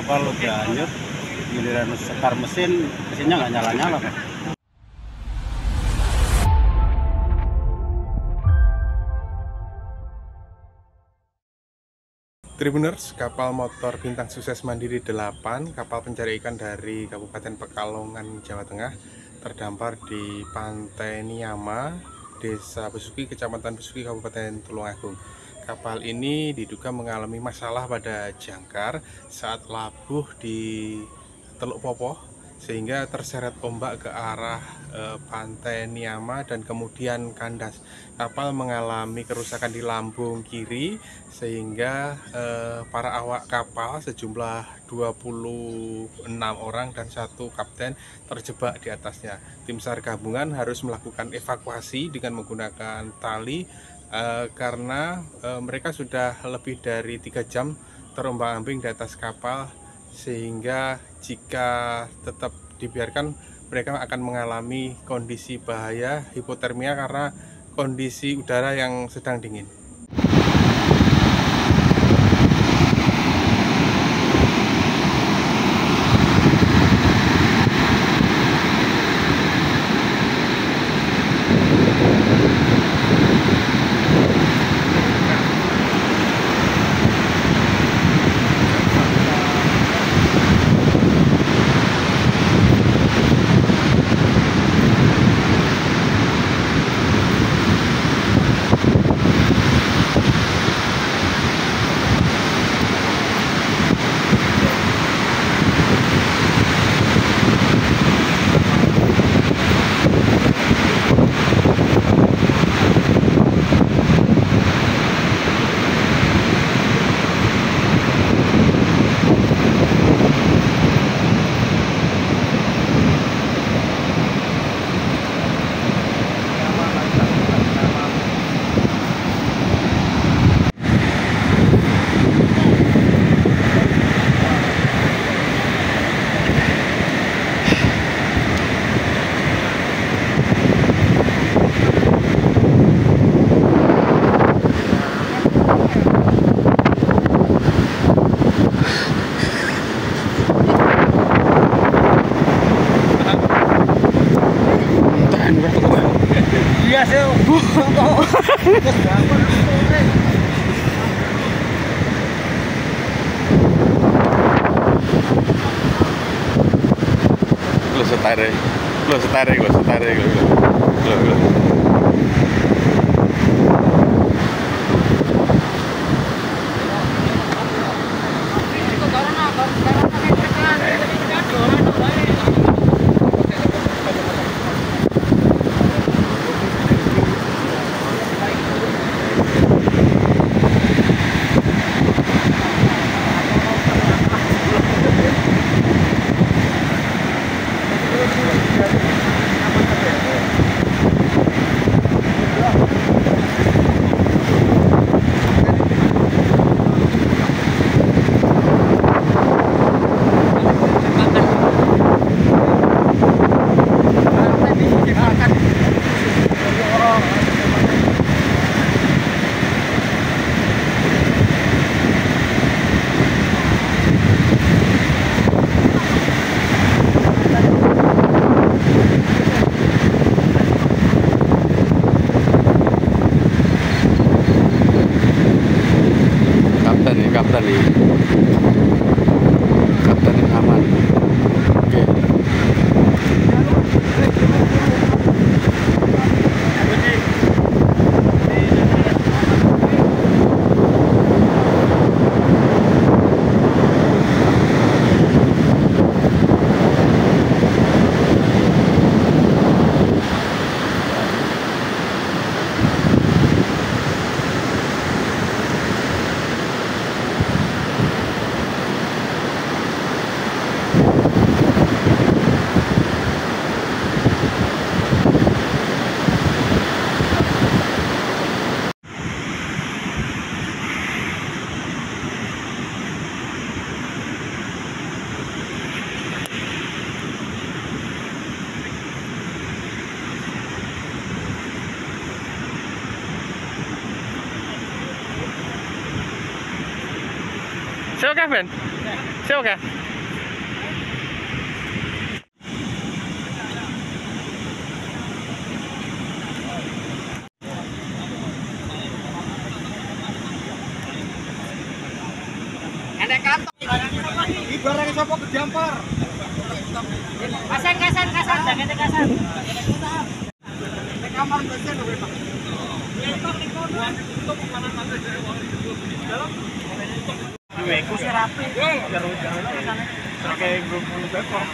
kapal udah hanyut, giliran sekar mesinnya nggak nyala-nyala, Pak. Tribuners, kapal motor Bintang Sukses Mandiri 8, kapal pencari ikan dari Kabupaten Pekalongan, Jawa Tengah, terdampar di Pantai Niama, Desa Besuki, Kecamatan Besuki, Kabupaten Tulungagung. Kapal ini diduga mengalami masalah pada jangkar saat labuh di Teluk Popoh, sehingga terseret ombak ke arah Pantai Niama dan kemudian kandas. Kapal mengalami kerusakan di lambung kiri sehingga para awak kapal sejumlah 26 orang dan 1 kapten terjebak di atasnya. Tim SAR gabungan harus melakukan evakuasi dengan menggunakan tali karena mereka sudah lebih dari 3 jam terombang-ambing di atas kapal, sehingga jika tetap dibiarkan mereka akan mengalami kondisi bahaya hipotermia karena kondisi udara yang sedang dingin. Iya sih. Lo setare. Kapten yang aman. Oke. Siapa Ben? Siapa? barang sapa kedampar. Kasan, jaketnya kasan. Kamar besen lho, Pak. Iku sih rapi. Kayak grup bekor.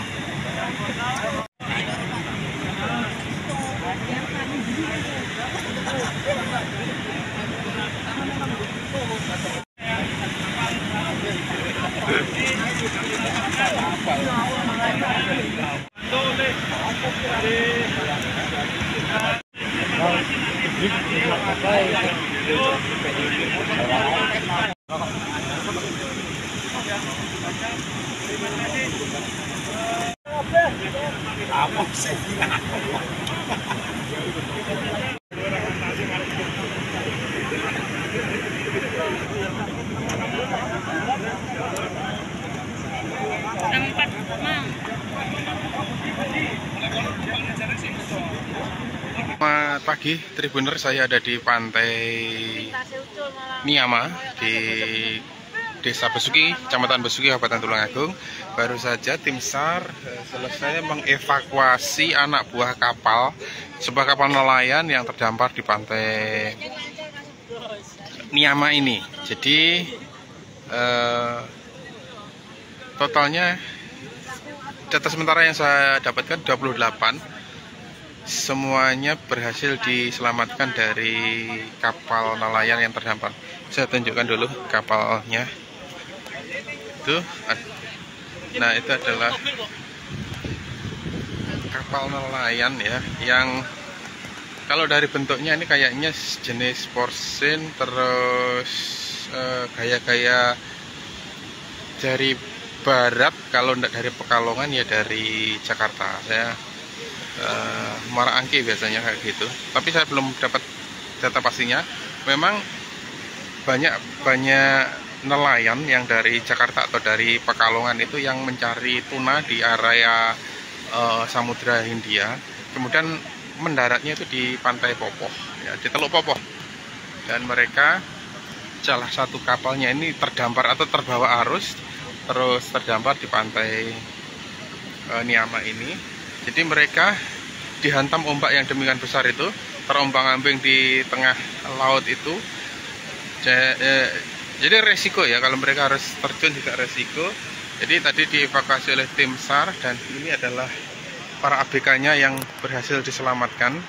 Apa sih? Tempat mang. Selamat pagi, Tribuner. Saya ada di Pantai Niyama di Desa Besuki, Kecamatan Besuki, Kabupaten Tulungagung. Baru saja tim SAR selesai mengevakuasi anak buah kapal, sebuah kapal nelayan yang terdampar di Pantai Niyama ini. Jadi totalnya data sementara yang saya dapatkan 28. Semuanya berhasil diselamatkan dari kapal nelayan yang terdampar. Saya tunjukkan dulu kapalnya. Itu, nah itu adalah kapal nelayan ya, yang kalau dari bentuknya ini kayaknya jenis porsin, terus gaya-gaya dari barat. Kalau tidak dari Pekalongan ya dari Jakarta. Saya Muara Angke biasanya kayak gitu, tapi saya belum dapat data pastinya. Memang banyak nelayan yang dari Jakarta atau dari Pekalongan itu yang mencari tuna di area Samudra Hindia, kemudian mendaratnya itu di Pantai Popoh ya, di Teluk Popoh, dan mereka salah satu kapalnya ini terdampar atau terbawa arus terus terdampar di Pantai Niyama ini. Jadi mereka dihantam ombak yang demikian besar itu, terombang-ambing di tengah laut itu. Jadi resiko ya, kalau mereka harus terjun juga resiko. Jadi tadi dievakuasi oleh tim SAR, dan ini adalah para ABK-nya yang berhasil diselamatkan.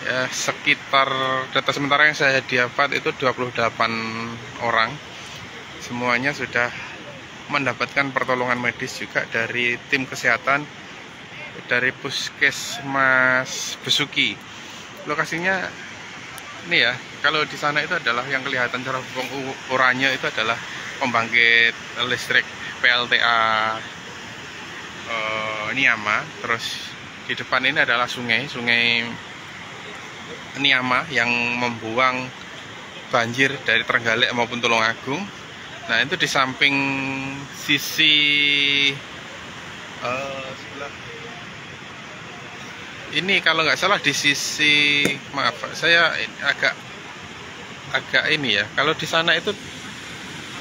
Ya, sekitar data sementara yang saya dapat itu 28 orang. Semuanya sudah mendapatkan pertolongan medis juga dari tim kesehatan dari Puskesmas Besuki. Lokasinya ini ya, kalau di sana itu adalah yang kelihatan cara ukurannya itu adalah pembangkit listrik PLTA Niyama. Terus di depan ini adalah sungai Niyama yang membuang banjir dari Trenggalek maupun Tulungagung. Nah itu di samping sisi sebelah ini, kalau nggak salah di sisi, maaf saya agak ini ya, kalau di sana itu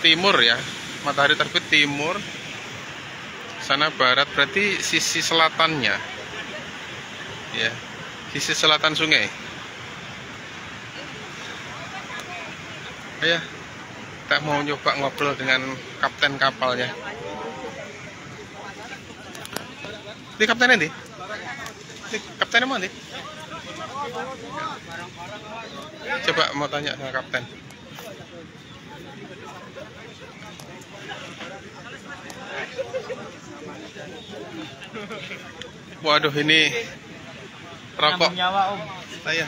timur ya, matahari terbit timur, sana barat, berarti sisi selatannya ya, sisi selatan sungai ya. Kita mau nyoba ngobrol dengan kapten kapalnya. Ini kaptennya nih? Kaptennya mana nih? Coba mau tanya sama kapten. Waduh, ini rokok. Saya.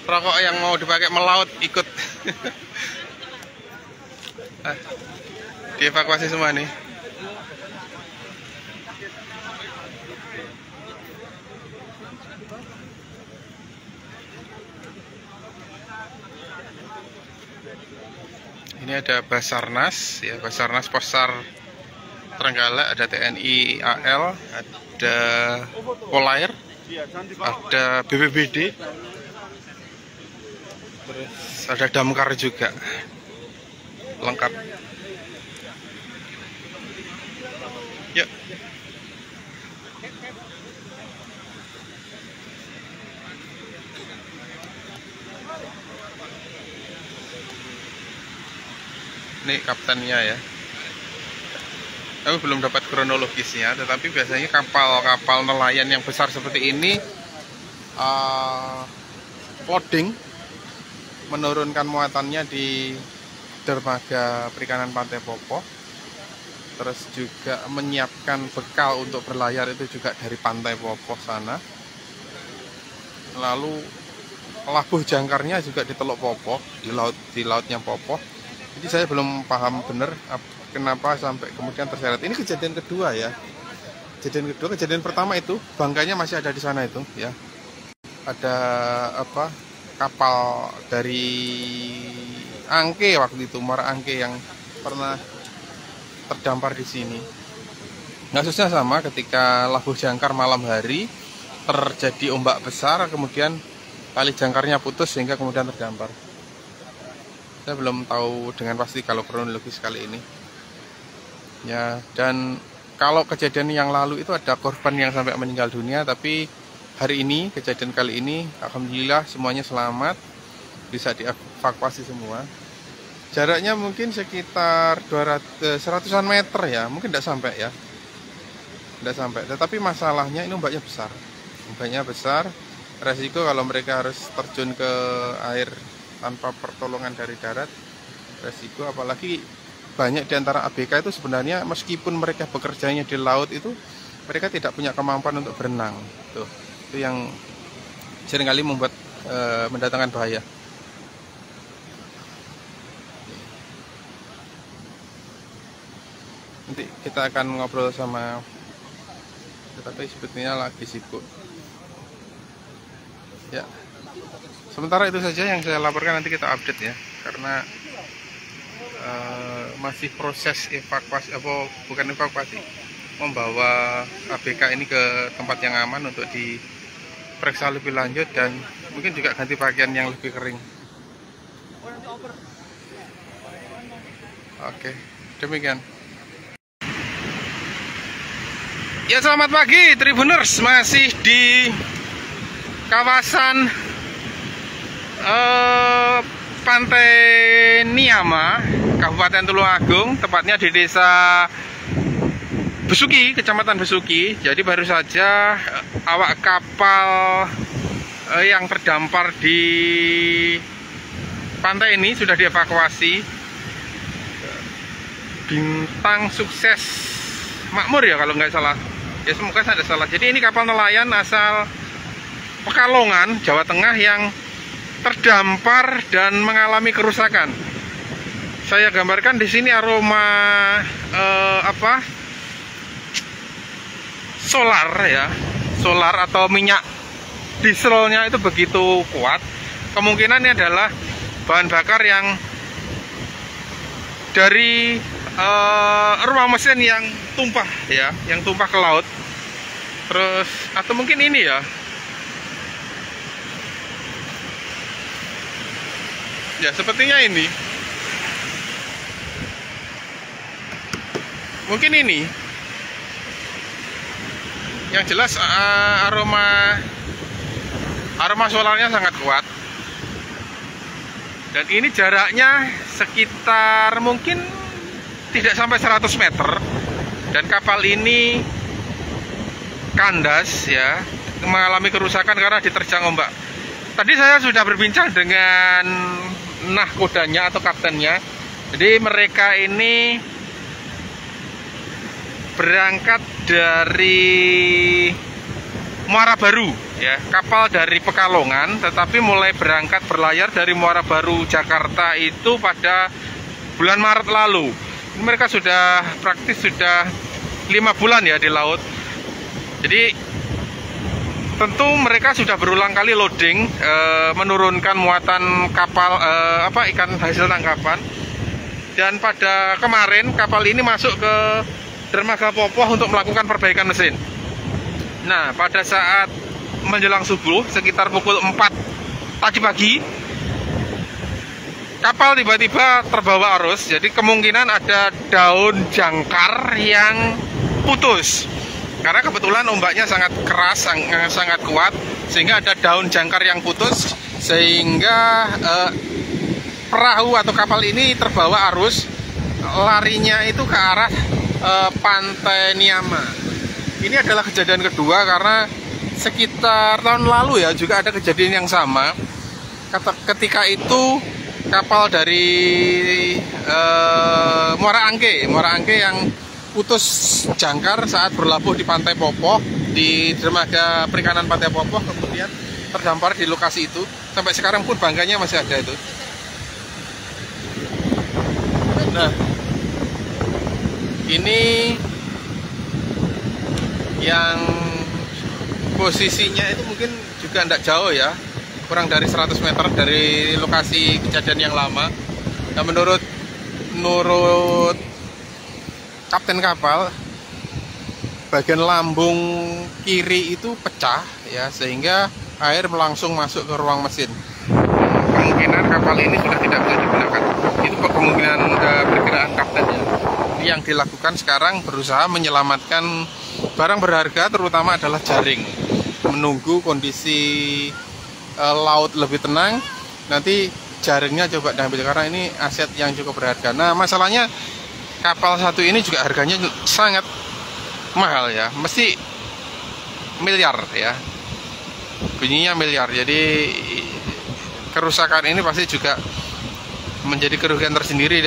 Rokok yang mau dipakai melaut ikut. Dievakuasi semua nih. Ini ada Basarnas ya, Basarnas Posar Trenggalek, ada TNI AL, ada Polair, ada BPBD, terus ada damkar juga, lengkap. Yuk. Ini kaptennya ya. Tapi belum dapat kronologisnya, tetapi biasanya kapal-kapal nelayan yang besar seperti ini loading, menurunkan muatannya di dermaga perikanan Pantai Popoh, terus juga menyiapkan bekal untuk berlayar itu juga dari Pantai Popoh sana. Lalu labuh jangkarnya juga di Teluk Popoh, di lautnya Popoh. Jadi saya belum paham benar kenapa sampai kemudian terseret. Ini kejadian kedua ya. Kejadian pertama itu bangkainya masih ada di sana itu ya. Ada apa? Kapal dari Angke waktu itu, Muara Angke yang pernah terdampar di sini. Kasusnya sama ketika labuh jangkar malam hari terjadi ombak besar, kemudian tali jangkarnya putus sehingga kemudian terdampar. Saya belum tahu dengan pasti kalau kronologis kali ini. Ya, dan kalau kejadian yang lalu itu ada korban yang sampai meninggal dunia, tapi hari ini, kejadian kali ini, alhamdulillah semuanya selamat, bisa dievakuasi semua. Jaraknya mungkin sekitar 100-an meter ya, mungkin tidak sampai ya. Tidak sampai, tetapi masalahnya ini ombaknya besar. Ombaknya besar, resiko kalau mereka harus terjun ke air tanpa pertolongan dari darat, resiko. Apalagi banyak di antara ABK itu sebenarnya meskipun mereka bekerjanya di laut itu, mereka tidak punya kemampuan untuk berenang. Tuh, itu yang seringkali membuat mendatangkan bahaya. Nanti kita akan ngobrol sama, tetapi sebetulnya lagi sibuk. Ya, sementara itu saja yang saya laporkan, nanti kita update ya, karena masih proses evakuasi, bukan evakuasi, membawa ABK ini ke tempat yang aman untuk diperiksa lebih lanjut dan mungkin juga ganti pakaian yang lebih kering. Oke, demikian. Ya, selamat pagi Tribuners, masih di kawasan Pantai Niama, Kabupaten Tulungagung, tepatnya di Desa Besuki, Kecamatan Besuki. Jadi baru saja awak kapal yang terdampar di pantai ini sudah dievakuasi. Bintang Sukses Makmur ya kalau nggak salah. Ya semoga saya tidak salah. Jadi ini kapal nelayan asal Pekalongan, Jawa Tengah yang terdampar dan mengalami kerusakan. Saya gambarkan di sini aroma solar ya, solar atau minyak dieselnya itu begitu kuat. Kemungkinan ini adalah bahan bakar yang dari rumah mesin yang tumpah ya, yang tumpah ke laut. Terus atau mungkin ini ya. Ya, sepertinya ini. Mungkin ini. Yang jelas aroma solarnya sangat kuat. Dan ini jaraknya sekitar mungkin tidak sampai 100 meter. Dan kapal ini kandas ya, mengalami kerusakan karena diterjang ombak. Tadi saya sudah berbincang dengan nahkodanya atau kaptennya. Jadi mereka ini berangkat dari Muara Baru ya, kapal dari Pekalongan, tetapi mulai berangkat berlayar dari Muara Baru Jakarta itu pada bulan Maret lalu. Mereka sudah praktis sudah 5 bulan ya di laut. Jadi tentu mereka sudah berulang kali loading, menurunkan muatan kapal ikan hasil tangkapan. Dan pada kemarin kapal ini masuk ke dermaga Popoh untuk melakukan perbaikan mesin. Nah, pada saat menjelang subuh sekitar pukul 4 tadi pagi, kapal tiba-tiba terbawa arus. Jadi kemungkinan ada daun jangkar yang putus. Karena kebetulan ombaknya sangat keras, sangat kuat, sehingga ada daun jangkar yang putus, sehingga perahu atau kapal ini terbawa arus, larinya itu ke arah Pantai Niama. Ini adalah kejadian kedua, karena sekitar tahun lalu ya juga ada kejadian yang sama. Ketika itu kapal dari Muara Angke yang putus jangkar saat berlabuh di Pantai Popoh, di dermaga perikanan Pantai Popoh, kemudian terdampar di lokasi itu. Sampai sekarang pun bangganya masih ada itu. Nah, ini yang posisinya itu mungkin juga tidak jauh ya, kurang dari 100 meter dari lokasi kejadian yang lama. Nah, menurut kapten kapal, bagian lambung kiri itu pecah ya, sehingga air langsung masuk ke ruang mesin. Kemungkinan kapal ini sudah tidak bisa digunakan. Itu kemungkinan perkiraan kaptennya. Yang dilakukan sekarang berusaha menyelamatkan barang berharga, terutama adalah jaring. Menunggu kondisi laut lebih tenang, nanti jaringnya coba diambil, karena ini aset yang cukup berharga. Nah, masalahnya kapal satu ini juga harganya sangat mahal ya, mesti miliar ya, bunyinya miliar. Jadi kerusakan ini pasti juga menjadi kerugian tersendiri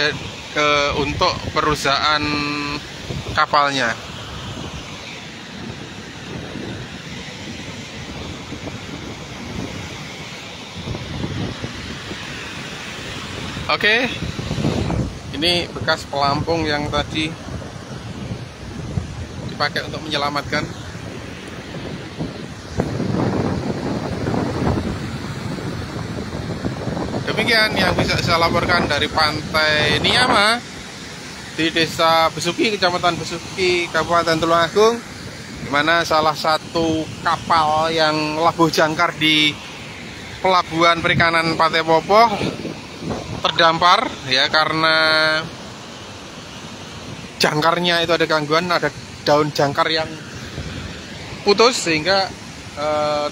untuk perusahaan kapalnya. Oke, ini bekas pelampung yang tadi dipakai untuk menyelamatkan. Demikian yang bisa saya laporkan dari Pantai Niama di Desa Besuki, Kecamatan Besuki, Kabupaten Tulungagung, di mana salah satu kapal yang labuh jangkar di pelabuhan perikanan Pantai Popoh terdampar ya, karena jangkarnya itu ada gangguan, ada daun jangkar yang putus, sehingga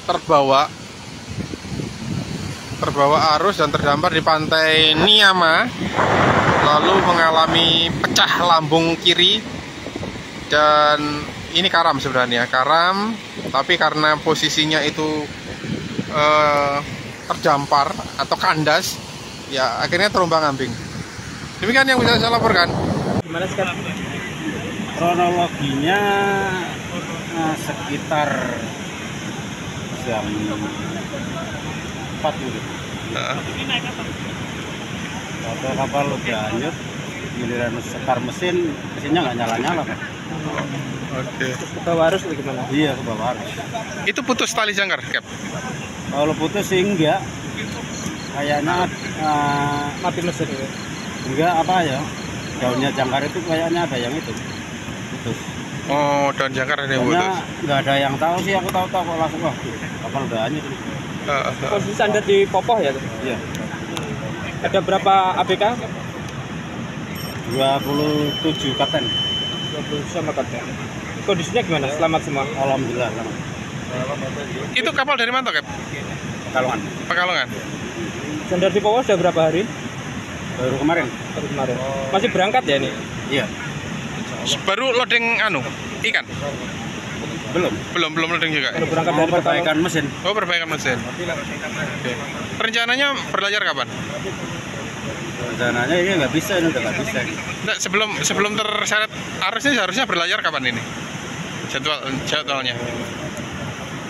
terbawa arus dan terdampar di Pantai Niama, lalu mengalami pecah lambung kiri. Dan ini karam sebenarnya, karam, tapi karena posisinya itu terdampar atau kandas ya, akhirnya terombang-ambing. Demikian yang bisa saya laporkan. Gimana sekarang? Kronologinya sekitar jam 4 gitu. Kapal udah hanyut, giliran sekar mesinnya nggak nyala-nyala Pak. Oke. Ke bawah arus atau gimana? Iya, ke bawah arus. Itu putus tali jangkar, Cap? Kalau putus sih enggak. Kayaknya Mati mesin ya? enggak apa ya, daunnya jangkar itu kayaknya ada yang itu putus. Oh, daun jangkar ada yang Soalnya putus. nggak ada yang tahu sih, aku tahu-tahu kok langsung wah kapal udah hanyut. Posisi Anda di Popoh ya? Iya. Ada berapa ABK? 27 kapten. 20 sama kapten. Kondisinya gimana? Selamat semua? Alhamdulillah selamat. Itu kapal dari mana, Cap? Pekalongan. Pekalongan. Sandar di Popoh sudah berapa hari? Baru kemarin. Baru kemarin. Masih berangkat ya ini? Iya. Baru loading ikan? Belum Baru Belum loading juga. berangkat mau dari Pekalongan. perbaikan mesin. Oh, perbaikan mesin. Oke. Rencananya berlayar kapan? Rencananya ini nggak bisa, ini udah nggak bisa. Nggak, sebelum terseret arusnya seharusnya berlayar kapan ini? Jadwalnya.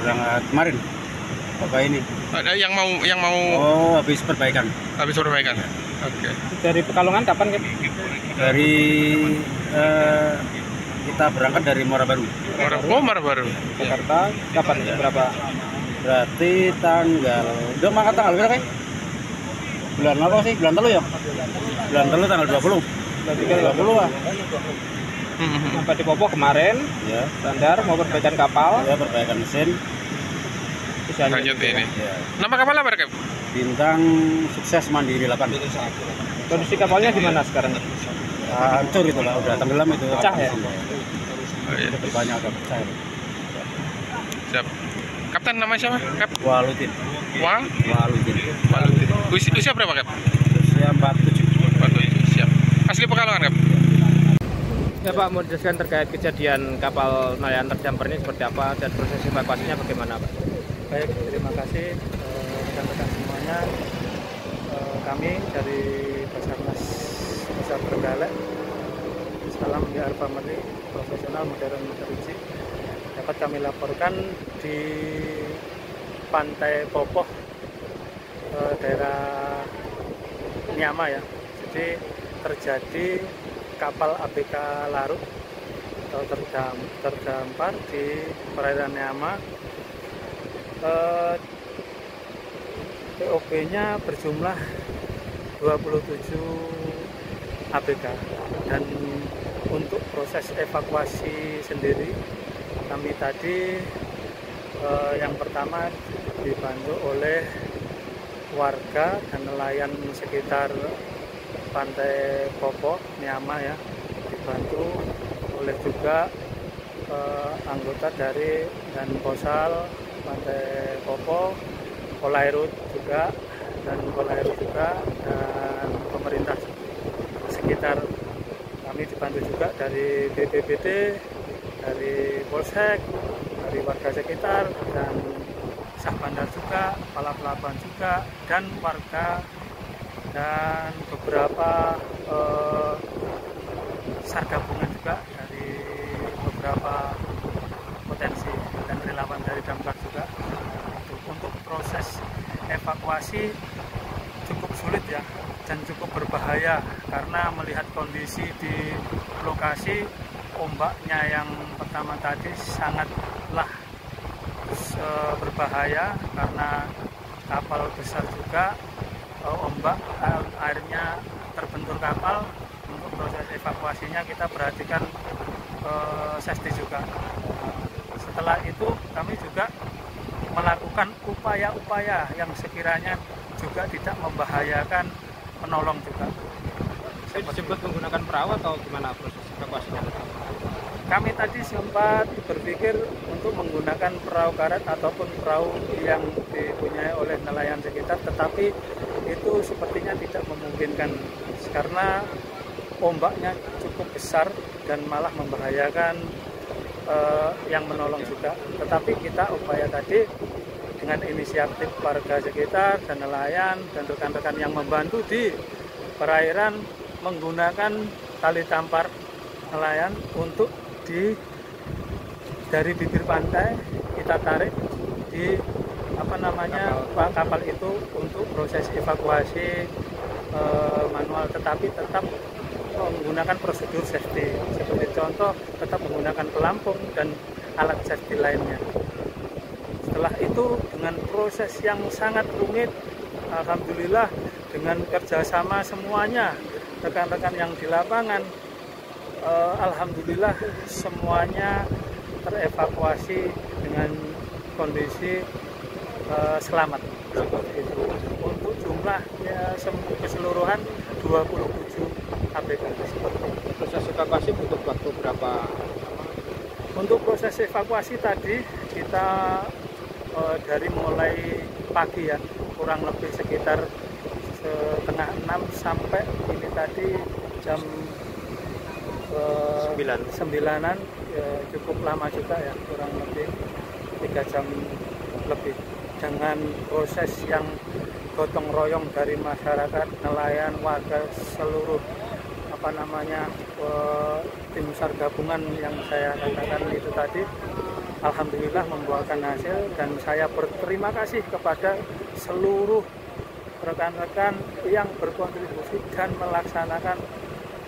Berangkat kemarin. Apa ini? Ada yang mau Oh, habis perbaikan. habis perbaikan. Oke. Dari Pekalongan kapan kan? Dari kita berangkat dari Muara Baru. Muara Baru. Jakarta kapan? Berapa? Berarti tanggal, udah mangkat tanggal berapa? Bulan apa sih? Bulan telu ya? Bulan telu tanggal 20. Berarti 20 lah. sampai di Popoh kemarin. Ya, Sandar mau perbaikan kapal. ya perbaikan mesin. Terus Lanjut ini. Ya. Nama kapal apa, Cap? Bintang Sukses Mandiri 8. Kondisi kapalnya gimana sekarang? Hancur itu lah, udah tenggelam itu. Pecah ya? Oh, iya. Lebih banyak agak besar. Siap. Kapten nama siapa? Kap? Walutin. Walutin. Usia berapa, Kap? Usia 47. 47. Siap. Asli Pekalongan, Kap? Ya Pak, mau dijelaskan terkait kejadian kapal nelayan terdampar ini seperti apa dan proses evakuasinya bagaimana Pak? Baik, terima kasih rekan-rekan semuanya. Kami dari Basarnas Besar Trenggalek, salam di Alfamart, profesional, modern, terinci, dapat kami laporkan di Pantai Popoh, daerah Niama ya. Jadi terjadi kapal ABK Larut atau terdampar di perairan Niama. POB-nya berjumlah 27 ABK, dan untuk proses evakuasi sendiri kami tadi yang pertama dibantu oleh warga dan nelayan sekitar Pantai Popoh Niama ya, dibantu oleh juga anggota dari dan Posal Pantai Popoh, Polairut juga dan pemerintah sekitar. Kami dibantu juga dari BPBD, dari Polsek, dari warga sekitar, dan Sah Bandar juga, kepala pelabuhan juga, dan warga dan beberapa SAR gabungan juga dari beberapa potensi dan relawan dari damkar juga. Untuk proses evakuasi cukup sulit ya, dan cukup berbahaya karena melihat kondisi di lokasi, ombaknya yang pertama tadi sangatlah berbahaya karena kapal besar juga, ombak airnya terbentur kapal. Untuk proses evakuasinya kita perhatikan safety juga. Setelah itu kami juga melakukan upaya-upaya yang sekiranya juga tidak membahayakan, menolong juga. Sempat menggunakan perahu atau gimana proses evakuasinya? Kami tadi sempat berpikir untuk menggunakan perahu karet ataupun perahu yang dipunyai oleh nelayan sekitar, tetapi itu sepertinya tidak memungkinkan karena ombaknya cukup besar dan malah membahayakan yang menolong juga. Tetapi kita upaya tadi dengan inisiatif warga sekitar dan nelayan dan rekan-rekan yang membantu di perairan menggunakan tali tampar nelayan untuk dari bibir pantai kita tarik di kapal itu untuk proses evakuasi manual, tetapi tetap menggunakan prosedur safety. Seperti contoh, tetap menggunakan pelampung dan alat safety lainnya. Setelah itu dengan proses yang sangat rumit, alhamdulillah dengan kerjasama semuanya rekan-rekan yang di lapangan, alhamdulillah semuanya terevakuasi dengan kondisi selamat. Untuk jumlah keseluruhan 27 ABK. Proses evakuasi butuh waktu berapa? Untuk proses evakuasi tadi kita dari mulai pagi ya, kurang lebih sekitar setengah 6 sampai ini tadi jam 9-an ya, cukup lama juga ya, kurang lebih 3 jam lebih, dengan proses yang gotong royong dari masyarakat, nelayan, warga, seluruh tim SAR gabungan yang saya katakan itu tadi, alhamdulillah membuahkan hasil. Dan saya berterima kasih kepada seluruh rekan-rekan yang berkontribusi dan melaksanakan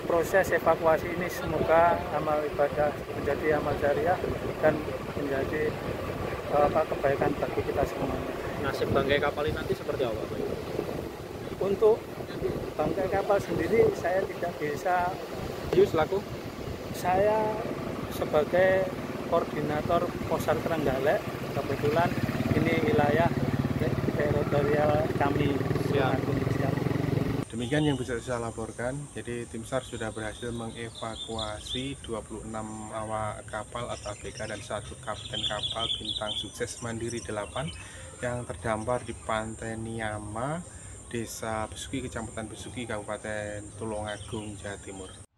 proses evakuasi ini. Semoga amal ibadah menjadi amal jariah dan menjadi kebaikan bagi kita semuanya. Nasib bangkai kapal ini nanti seperti apa? Untuk bangkai kapal sendiri saya tidak bisa. Selaku Saya sebagai koordinator Posar Trenggalek, kebetulan ini wilayah teritorial kami. Siap. Demikian yang bisa saya laporkan. Jadi tim SAR sudah berhasil mengevakuasi 26 awak kapal atau ABK dan 1 kapten kapal Bintang Sukses Mandiri 8 yang terdampar di Pantai Niyama, Desa Besuki, Kecamatan Besuki, Kabupaten Tulungagung, Jawa Timur.